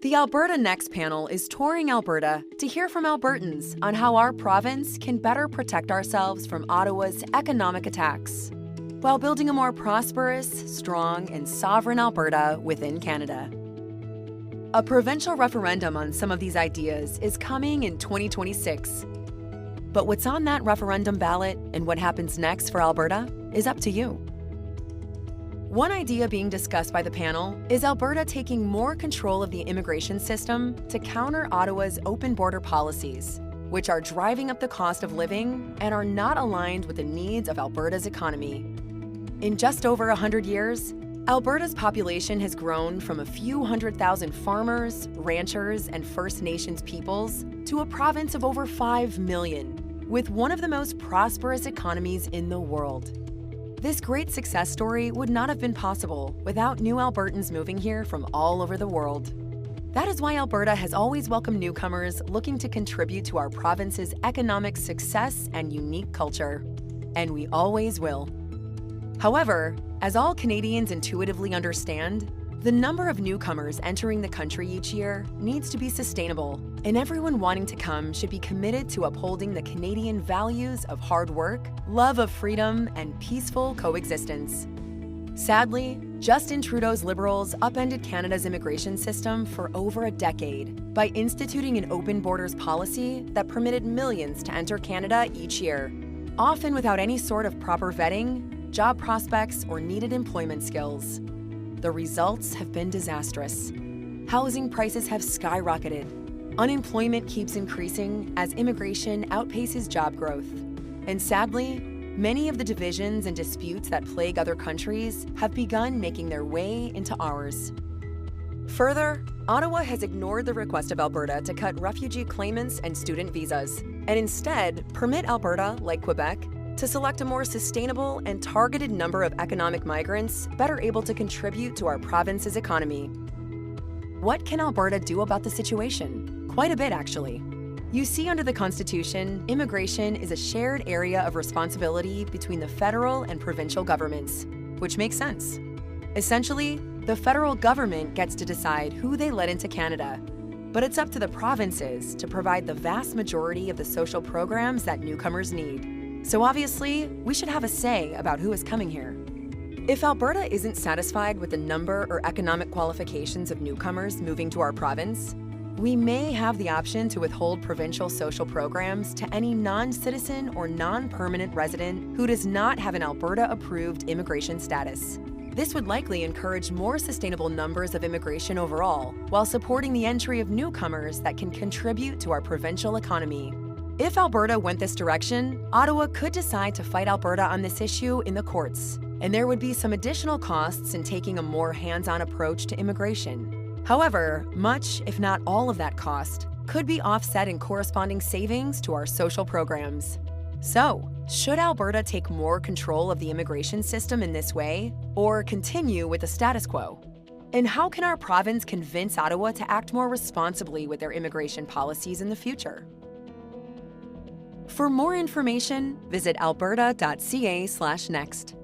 The Alberta Next panel is touring Alberta to hear from Albertans on how our province can better protect ourselves from Ottawa's economic attacks, while building a more prosperous, strong, and sovereign Alberta within Canada. A provincial referendum on some of these ideas is coming in 2026. But what's on that referendum ballot and what happens next for Alberta is up to you. One idea being discussed by the panel is Alberta taking more control of the immigration system to counter Ottawa's open border policies, which are driving up the cost of living and are not aligned with the needs of Alberta's economy. In just over 100 years, Alberta's population has grown from a few 100,000 farmers, ranchers, and First Nations peoples to a province of over 5 million, with one of the most prosperous economies in the world. This great success story would not have been possible without new Albertans moving here from all over the world. That is why Alberta has always welcomed newcomers looking to contribute to our province's economic success and unique culture. And we always will. However, as all Canadians intuitively understand, the number of newcomers entering the country each year needs to be sustainable, and everyone wanting to come should be committed to upholding the Canadian values of hard work, love of freedom, and peaceful coexistence. Sadly, Justin Trudeau's Liberals upended Canada's immigration system for over a decade by instituting an open borders policy that permitted millions to enter Canada each year, often without any sort of proper vetting, job prospects, or needed employment skills. The results have been disastrous. Housing prices have skyrocketed. Unemployment keeps increasing as immigration outpaces job growth. And sadly, many of the divisions and disputes that plague other countries have begun making their way into ours. Further, Ottawa has ignored the request of Alberta to cut refugee claimants and student visas, and instead permit Alberta, like Quebec, to select a more sustainable and targeted number of economic migrants better able to contribute to our province's economy. What can Alberta do about the situation? Quite a bit, actually. You see, under the Constitution, immigration is a shared area of responsibility between the federal and provincial governments, which makes sense. Essentially, the federal government gets to decide who they let into Canada, but it's up to the provinces to provide the vast majority of the social programs that newcomers need. So obviously, we should have a say about who is coming here. If Alberta isn't satisfied with the number or economic qualifications of newcomers moving to our province, we may have the option to withhold provincial social programs to any non-citizen or non-permanent resident who does not have an Alberta-approved immigration status. This would likely encourage more sustainable numbers of immigration overall, while supporting the entry of newcomers that can contribute to our provincial economy. If Alberta went this direction, Ottawa could decide to fight Alberta on this issue in the courts, and there would be some additional costs in taking a more hands-on approach to immigration. However, much, if not all of that cost, could be offset in corresponding savings to our social programs. So, should Alberta take more control of the immigration system in this way, or continue with the status quo? And how can our province convince Ottawa to act more responsibly with their immigration policies in the future? For more information, visit alberta.ca/next.